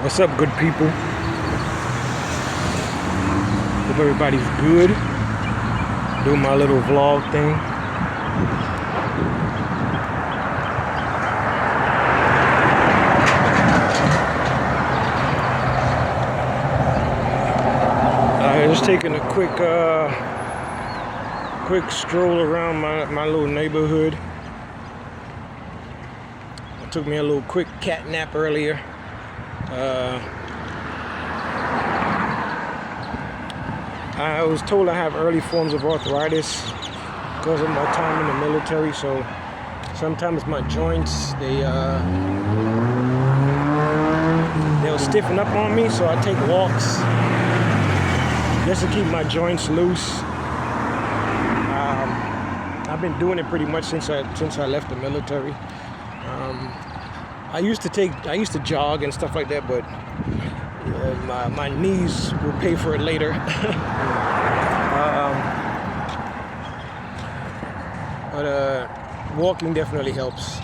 What's up, good people? Hope everybody's good. Doing my little vlog thing. Just taking a quick stroll around my little neighborhood. I took me a little quick cat nap earlier. I was told I have early forms of arthritis because of my time in the military, so sometimes my joints they'll stiffen up on me, so I take walks just to keep my joints loose. I've been doing it pretty much since I left the military. I used to jog and stuff like that, but my knees will pay for it later. But walking definitely helps.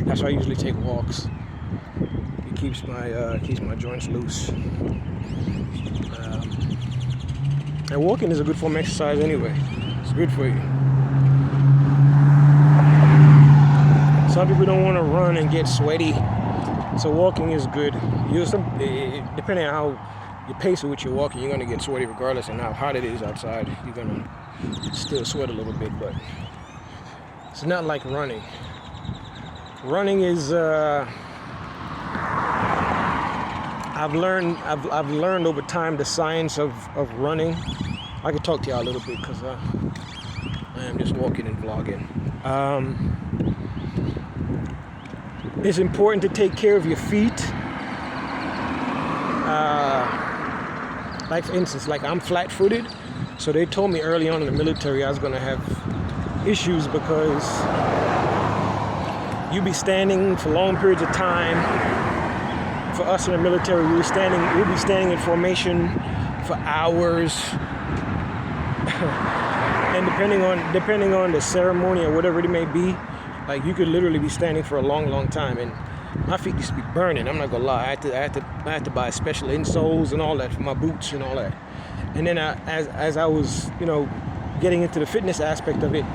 That's why I usually take walks. It keeps my joints loose. And walking is a good form of exercise anyway. It's good for you. Some people don't want to run and get sweaty, so walking is good. Depending on how you pace at which you're walking, you're going to get sweaty regardless of how hot it is outside. You're going to still sweat a little bit, but it's not like running. Running is I've learned over time the science of running. I could talk to y'all a little bit because I am just walking and vlogging. It's important to take care of your feet. Like for instance, like I'm flat-footed, so they told me early on in the military I was going to have issues because you be standing for long periods of time. For us in the military, we'll be standing in formation for hours. And depending on the ceremony or whatever it may be, like you could literally be standing for a long time, and my feet used to be burning. I'm not gonna lie. I had to buy special insoles and all that for my boots and all that. And then as I was, getting into the fitness aspect of it,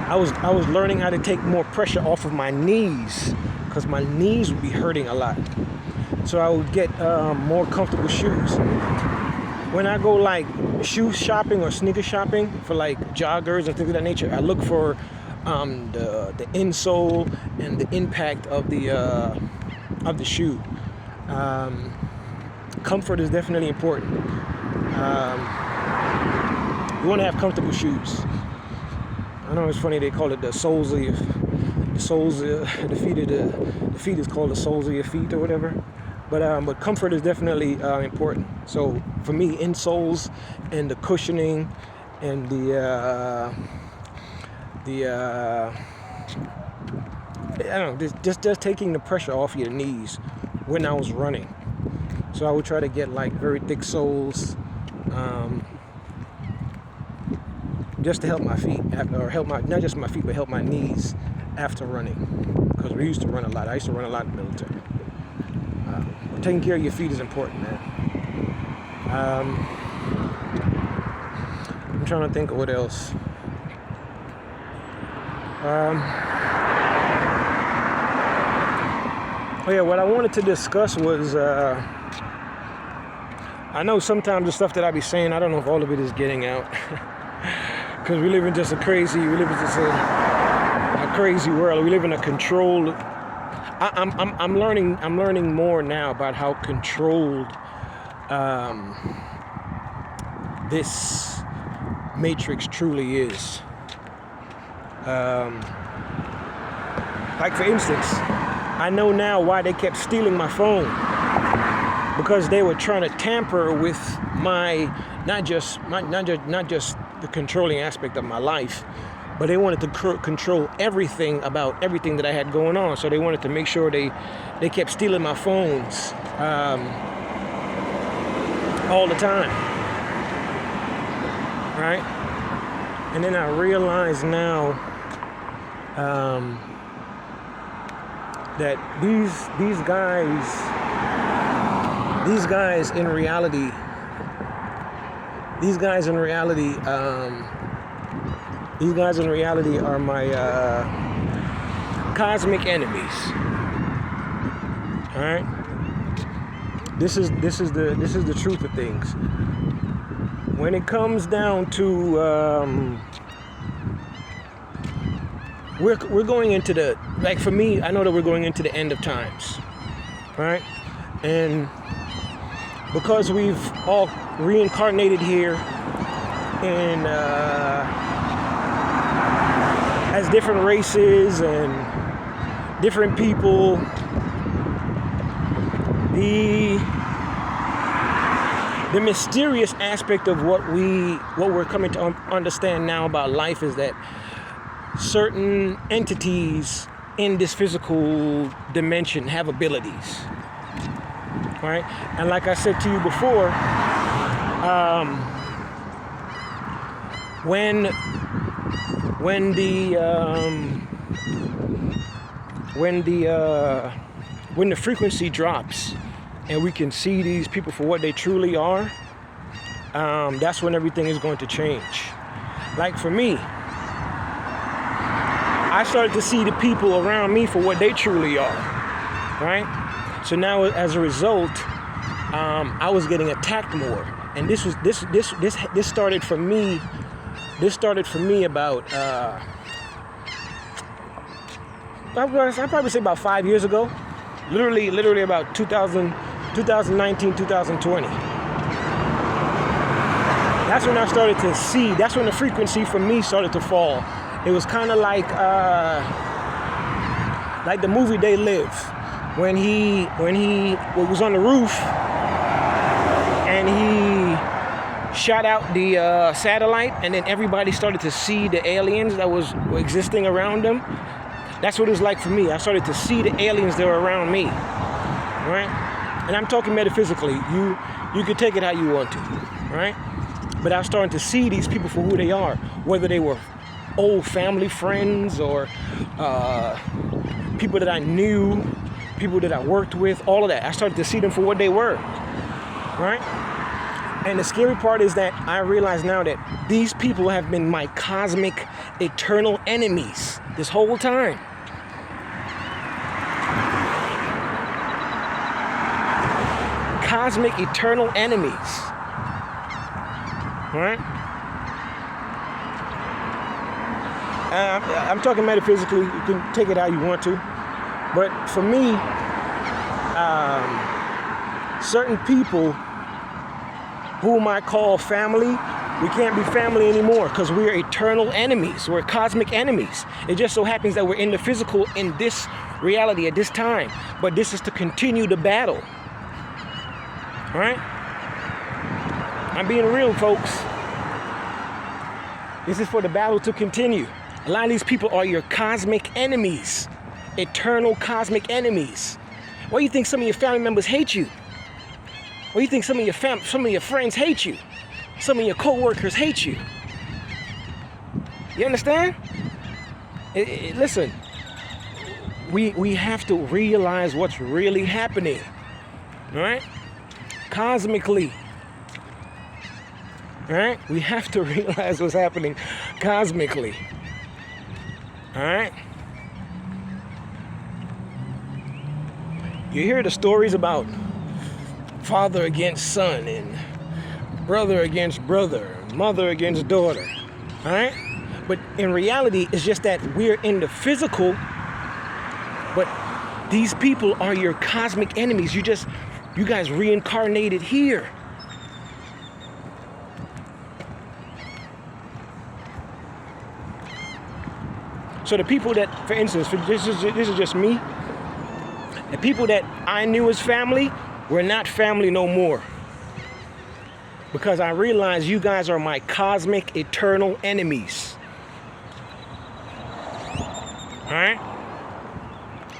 I was learning how to take more pressure off of my knees because my knees would be hurting a lot. So I would get more comfortable shoes. When I go like shoe shopping or sneaker shopping for like joggers and things of that nature, I look for the insole and the impact of the shoe. Comfort is definitely important. You want to have comfortable shoes. I know it's funny they call it the soles of the feet. The feet is called the soles of your feet or whatever. But comfort is definitely important. So for me, insoles and the cushioning and just taking the pressure off your knees when I was running. So I would try to get like very thick soles, just to help my feet, or help not just my feet, but help my knees after running. Because we used to run a lot. I used to run a lot in the military. Taking care of your feet is important, man. I'm trying to think of what else. What I wanted to discuss was, I know sometimes the stuff that I be saying, I don't know if all of it is getting out. Because we live in just a crazy world. We live in a controlled. I'm learning more now about how controlled this matrix truly is. Like for instance, I know now why they kept stealing my phone, because they were trying to tamper with my not just the controlling aspect of my life, but they wanted to control everything about everything that I had going on. So they wanted to make sure they kept stealing my phones all the time, right? And then I realize now that these guys in reality are my cosmic enemies. All right. This is the truth of things. When it comes down to we're going into the, like, for me, I know that we're going into the end of times, right? And because we've all reincarnated here in as different races and different people, the mysterious aspect of what we're coming to understand now about life is that certain entities in this physical dimension have abilities, right? And like I said to you before, when the frequency drops and we can see these people for what they truly are, that's when everything is going to change. Like for me, I started to see the people around me for what they truly are, right? So now, as a result, I was getting attacked more, and this started for me. This started for me about I'd probably say about 5 years ago, literally about 2019, 2020. That's when I started to see. That's when the frequency for me started to fall. It was kind of like the movie They Live, when he was on the roof and he shot out the satellite, and then everybody started to see the aliens that were existing around them. That's what it was like for me. I started to see the aliens that were around me, right? And I'm talking metaphysically. You could take it how you want to, right? But I was starting to see these people for who they are, whether they were old family friends or people that I knew, people that I worked with, all of that. I started to see them for what they were, right? And the scary part is that I realize now that these people have been my cosmic, eternal enemies this whole time. Cosmic, eternal enemies. Right? I'm talking metaphysically. You can take it how you want to. But for me, certain people whom I call family, we can't be family anymore because we're eternal enemies. We're cosmic enemies. It just so happens that we're in the physical in this reality at this time. But this is to continue the battle. All right? I'm being real, folks. This is for the battle to continue. A lot of these people are your cosmic enemies. Eternal cosmic enemies. Why do you think some of your family members hate you? Why do you think some of your friends hate you? Some of your co-workers hate you? You understand? Listen, we have to realize what's really happening. All right? Cosmically. All right? We have to realize what's happening cosmically. All right? You hear the stories about father against son and brother against brother, mother against daughter. All right? But in reality, it's just that we're in the physical, but these people are your cosmic enemies. You guys reincarnated here. So the people that, for instance, this is just me. The people that I knew as family were not family no more. Because I realized you guys are my cosmic, eternal enemies. All right?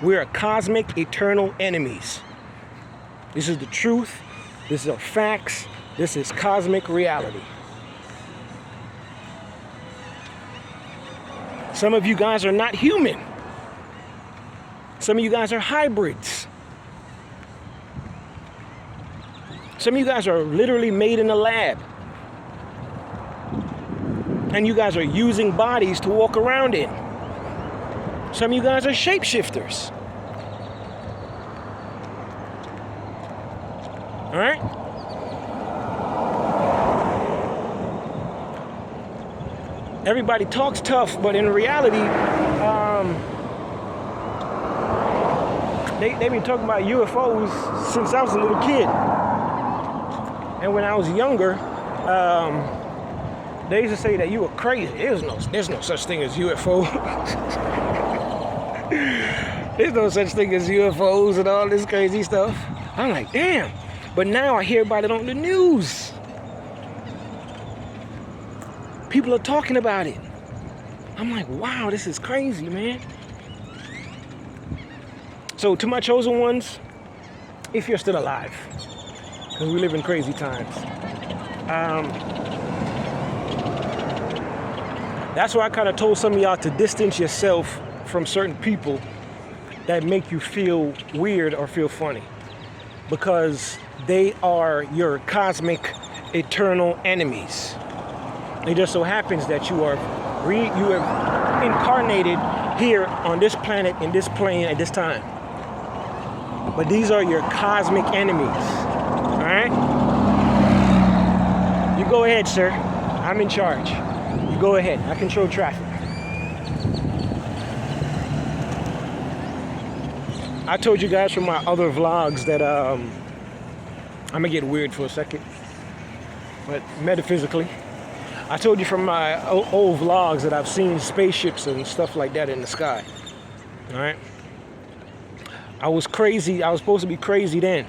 We are cosmic, eternal enemies. This is the truth. This is facts. This is cosmic reality. Some of you guys are not human. Some of you guys are hybrids. Some of you guys are literally made in a lab. And you guys are using bodies to walk around in. Some of you guys are shapeshifters. All right? Everybody talks tough, but in reality, they've been talking about UFOs since I was a little kid. And when I was younger, they used to say that you were crazy. There's no such thing as UFO. There's no such thing as UFOs and all this crazy stuff. I'm like, damn. But now I hear about it on the news. People are talking about it. I'm like, wow, this is crazy, man. So to my chosen ones, if you're still alive, because we live in crazy times, that's why I kind of told some of y'all to distance yourself from certain people that make you feel weird or feel funny, because they are your cosmic eternal enemies. It just so happens that you have incarnated here on this planet, in this plane at this time. But these are your cosmic enemies. All right? You go ahead, sir. I'm in charge. You go ahead. I control traffic. I told you guys from my other vlogs that I'm gonna get weird for a second, but metaphysically, I told you from my old vlogs that I've seen spaceships and stuff like that in the sky. All right. I was crazy. I was supposed to be crazy then.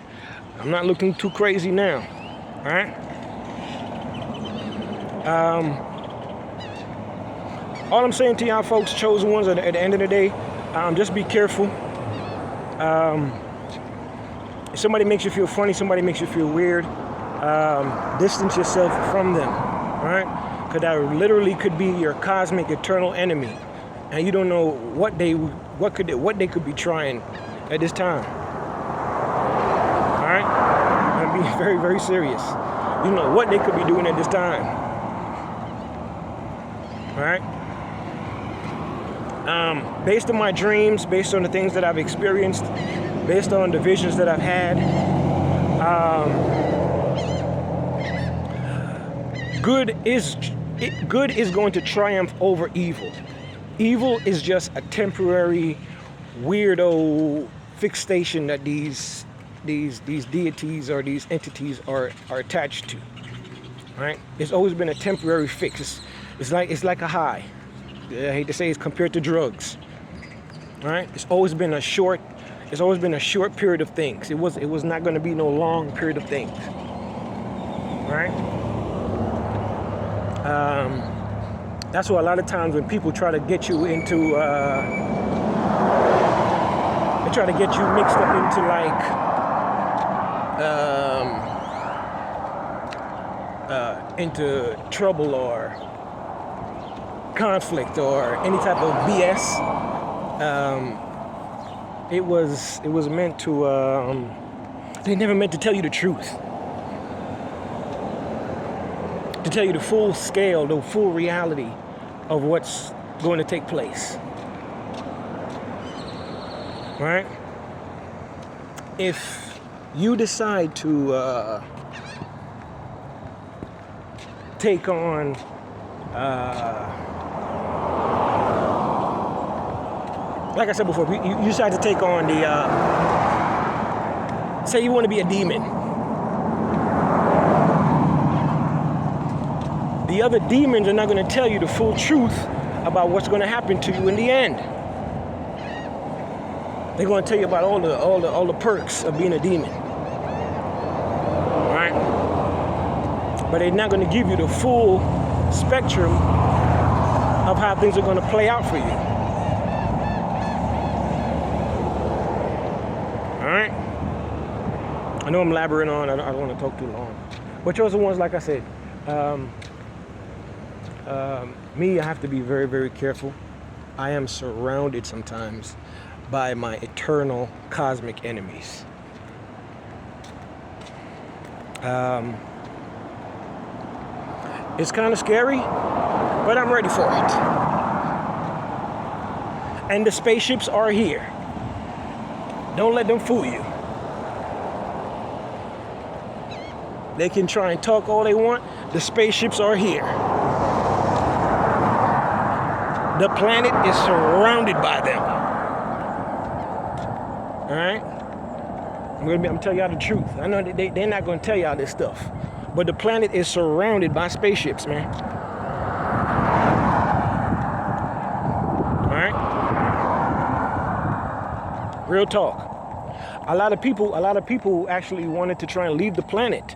I'm not looking too crazy now. All right. All I'm saying to y'all folks, chosen ones, at the end of the day, just be careful. If somebody makes you feel funny, somebody makes you feel weird, distance yourself from them. All right? Because that literally could be your cosmic eternal enemy, and you don't know what they could be trying at this time. All right? I'm being very, very serious. You know what they could be doing at this time. All right? Based on my dreams, based on the things that I've experienced, based on the visions that I've had, good is going to triumph over evil. Evil is just a temporary weirdo fixation that these deities or these entities are attached to. Right? It's always been a temporary fix. It's like a high. I hate to say it's compared to drugs. All right? It's always been a short period of things. It was not going to be no long period of things. All right? That's why a lot of times when people try to get you into, they try to get you mixed up into into trouble or conflict or any type of BS. It was meant to. They never meant to tell you the truth. To tell you the full scale, the full reality of what's going to take place. Right? If you decide to take on like I said before, you decide to take on the say you want to be a demon. The other demons are not going to tell you the full truth about what's going to happen to you in the end. They're going to tell you about all the perks of being a demon. Right? But they're not going to give you the full spectrum of how things are going to play out for you. All right? I know I'm laboring on. I don't want to talk too long. But chosen ones, like I said, me, I have to be very, very careful. I am surrounded sometimes by my eternal cosmic enemies. It's kind of scary, but I'm ready for it. And the spaceships are here. Don't let them fool you. They can try and talk all they want. The spaceships are here. The planet is surrounded by them. All right? I'm telling y'all the truth. I know that they're not going to tell y'all this stuff. But the planet is surrounded by spaceships, man. All right? Real talk. A lot of people actually wanted to try and leave the planet.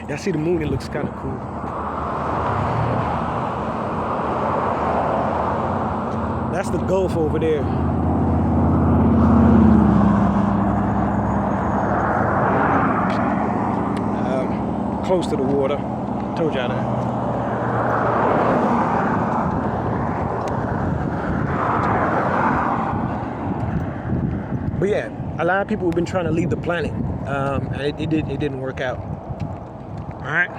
Y'all see the moon? It looks kind of cool. That's the Gulf over there. Close to the water. Told y'all that. But yeah, a lot of people have been trying to leave the planet, and it didn't work out. All right.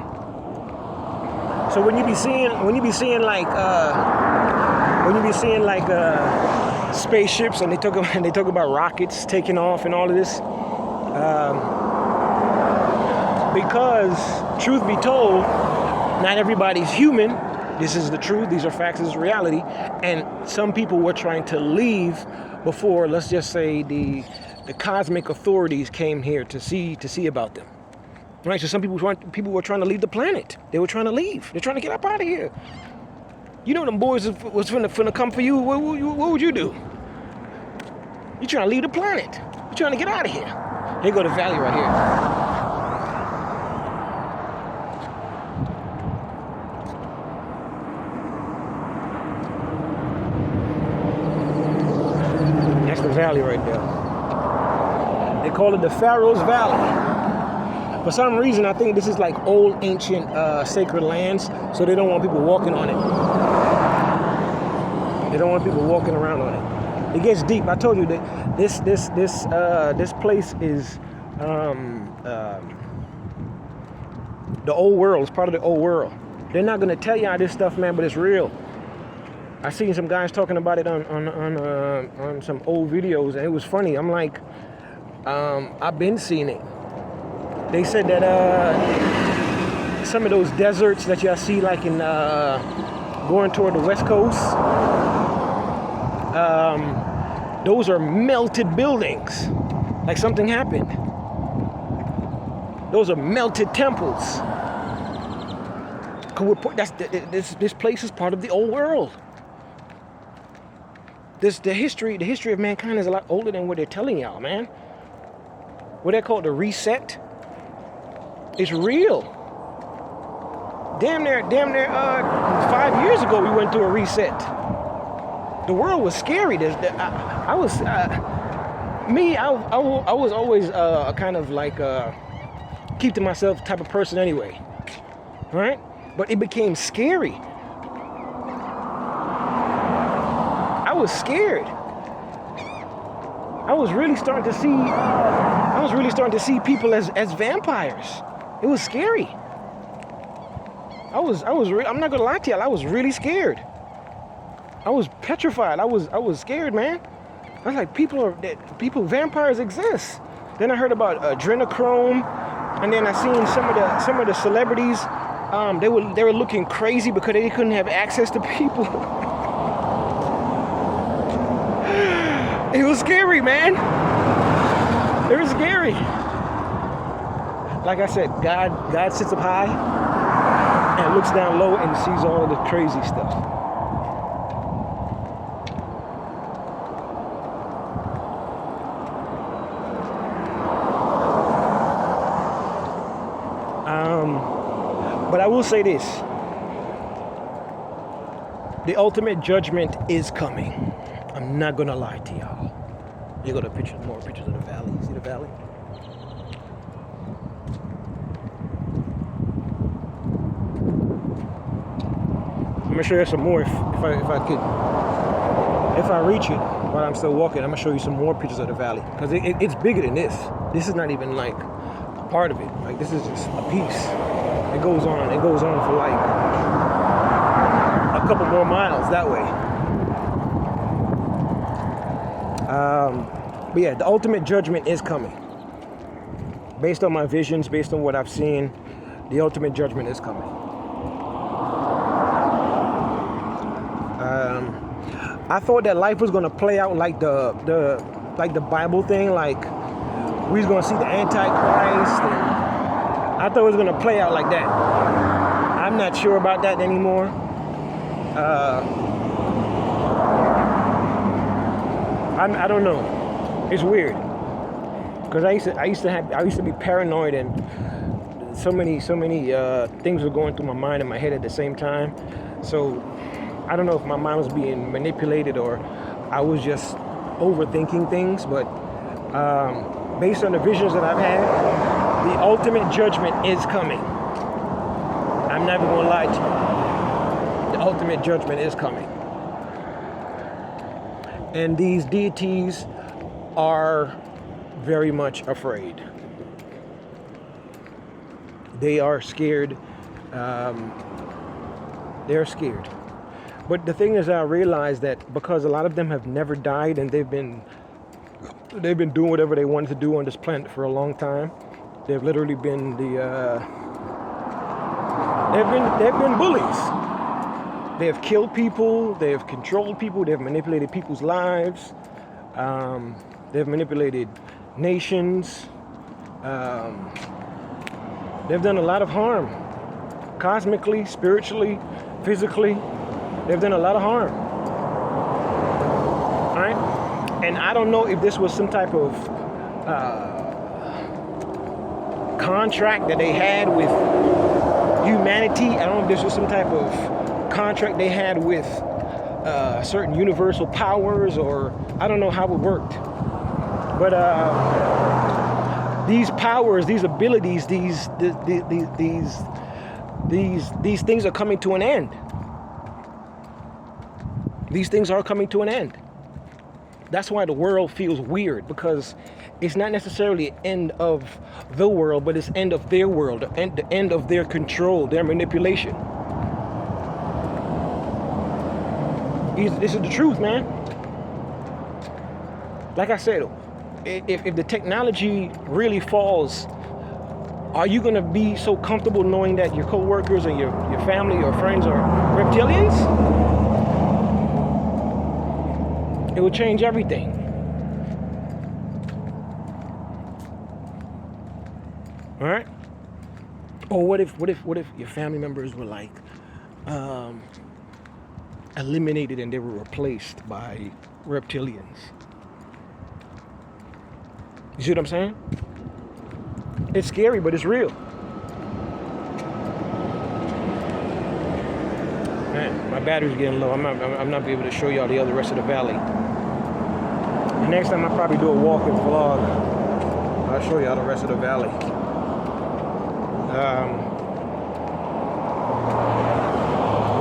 So when you be seeing like spaceships and they talk about rockets taking off and all of this, because truth be told, not everybody's human. This is the truth. These are facts. This is reality. And some people were trying to leave before, let's just say, the cosmic authorities came here to see about them. Right? So some people were trying to leave the planet. They were trying to leave. They're trying to get up out of here. You know them boys was finna come for you. What would you do? You trying to leave the planet. You trying to get out of here. They go to Valley right here. That's the valley right there. They call it the Pharaoh's Valley. For some reason, I think this is like old, ancient, sacred lands, so they don't want people walking on it. They don't want people walking around on it. It gets deep. I told you that this place is the old world. It's part of the old world. They're not gonna tell y'all this stuff, man, but it's real. I seen some guys talking about it on some old videos, and it was funny. I'm like, I've been seeing it. They said that some of those deserts that y'all see, like in going toward the West Coast, those are melted buildings. Like something happened. Those are melted temples. This place is part of the old world. The history of mankind is a lot older than what they're telling y'all, man. What they call the reset. It's real. Damn near 5 years ago we went through a reset. The world was scary. I was always kind of like keep to myself type of person anyway, right? But it became scary. I was scared. I was really starting to see people as vampires. It was scary. I'm not gonna lie to y'all. I was really scared. I was petrified. I was scared, man. I was like, vampires exist. Then I heard about adrenochrome, and then I seen some of the celebrities. They were looking crazy because they couldn't have access to people. It was scary, man. It was scary. Like I said, God sits up high and looks down low and sees all of the crazy stuff. But I will say this. The ultimate judgment is coming. I'm not gonna lie to y'all. You got more pictures of the valley. See the valley? gonna show you some more if I reach it while I'm still walking. I'm gonna show you some more pictures of the valley because it's bigger than this. This is not even like a part of it. Like this is just a piece. It goes on for like a couple more miles that way. But yeah, the ultimate judgment is coming. Based on my visions, based on what I've seen, the ultimate judgment is coming. I thought that life was gonna play out like the Bible thing, like we was gonna see the Antichrist, and I thought it was gonna play out like that. I'm not sure about that anymore. I don't know. It's weird because I used to be paranoid, and so many things were going through my mind and my head at the same time. So I don't know if my mind was being manipulated or I was just overthinking things. But based on the visions that I've had, the ultimate judgment is coming. I'm never gonna lie to you. The ultimate judgment is coming. And these deities are very much afraid. They are scared. They're scared. But the thing is, I realized that because a lot of them have never died and they've been doing whatever they wanted to do on this planet for a long time. They've literally been they've been bullies. They have killed people, they have controlled people, they have manipulated people's lives, they've manipulated nations, they've done a lot of harm, cosmically, spiritually, physically. They've done a lot of harm. All right? And I don't know if this was some type of contract that they had with humanity. I don't know if this was some type of contract they had with certain universal powers, or I don't know how it worked. But these powers, these abilities, these things are coming to an end. These things are coming to an end. That's why the world feels weird, because it's not necessarily the end of the world, but it's the end of their world, the end of their control, their manipulation. This is the truth, man. Like I said, if the technology really falls, are you going to be so comfortable knowing that your co-workers and your family or friends are reptilians? It will change everything. All right? Or what if your family members were like eliminated and they were replaced by reptilians? You see what I'm saying? It's scary, but it's real. Man, my battery's getting low. I'm not be able to show y'all the rest of the valley. The next time I probably do a walking vlog, I'll show y'all the rest of the valley.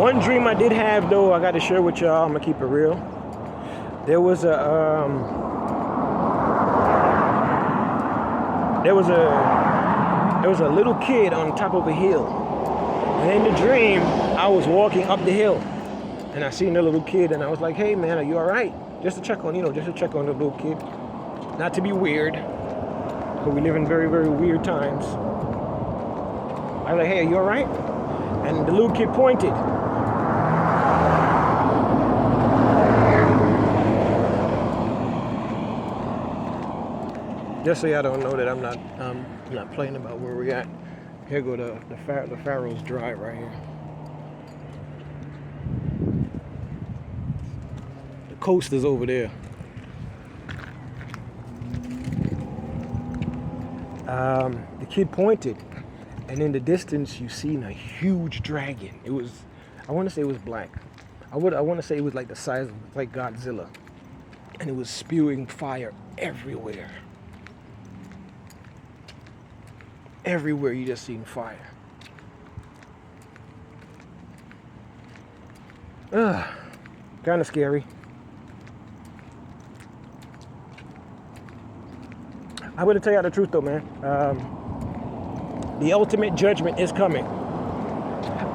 One dream I did have, though, I got to share with y'all. I'm gonna keep it real. There was a little kid on top of a hill, and in the dream I was walking up the hill, and I seen the little kid, and I was like, "Hey man, are you all right?" Just to check on the little kid. Not to be weird, but we live in very, very weird times. I was like, "Hey, are you all right?" And the little kid pointed. Just so y'all don't know that I'm not playing about where we're at. Here go the Pharaoh's Drive right here. The coast is over there. The kid pointed, and in the distance you seen a huge dragon. It was, I want to say it was black. I want to say it was like the size of like Godzilla, and it was spewing fire everywhere. Everywhere you just seen fire. Kind of scary. I'm going to tell you the truth though, man. The ultimate judgment is coming.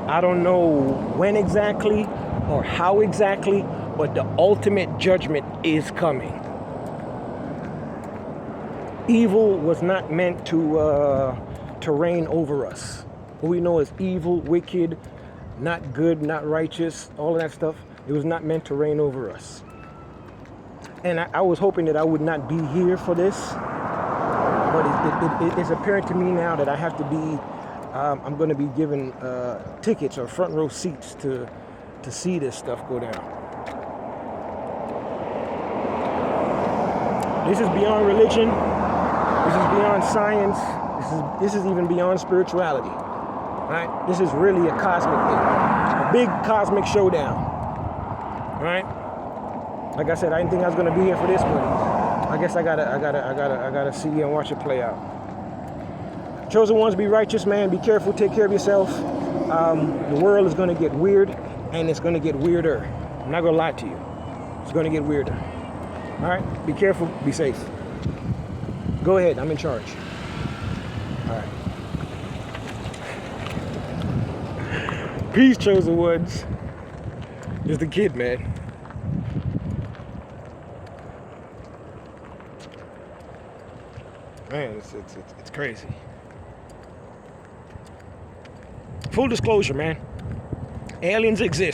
I don't know when exactly or how exactly, but the ultimate judgment is coming. Evil was not meant to reign over us. What we know is evil, wicked, not good, not righteous, all of that stuff. It was not meant to reign over us. And I was hoping that I would not be here for this, but it's apparent to me now that I have to be, I'm going to be given tickets or front row seats to see this stuff go down. This is beyond religion. This is beyond science. This is even beyond spirituality. Right? This is really a cosmic thing, a big cosmic showdown. Right? Like I said, I didn't think I was going to be here for this, but I guess I gotta see and watch it play out. Chosen ones, be righteous, man. Be careful. Take care of yourself. The world is going to get weird, and it's going to get weirder. I'm not going to lie to you. It's going to get weirder. All right? Be careful. Be safe. Go ahead. I'm in charge. All right. Peace, chosen ones. It's the kid, man. Man, it's crazy. Full disclosure, man. Aliens exist.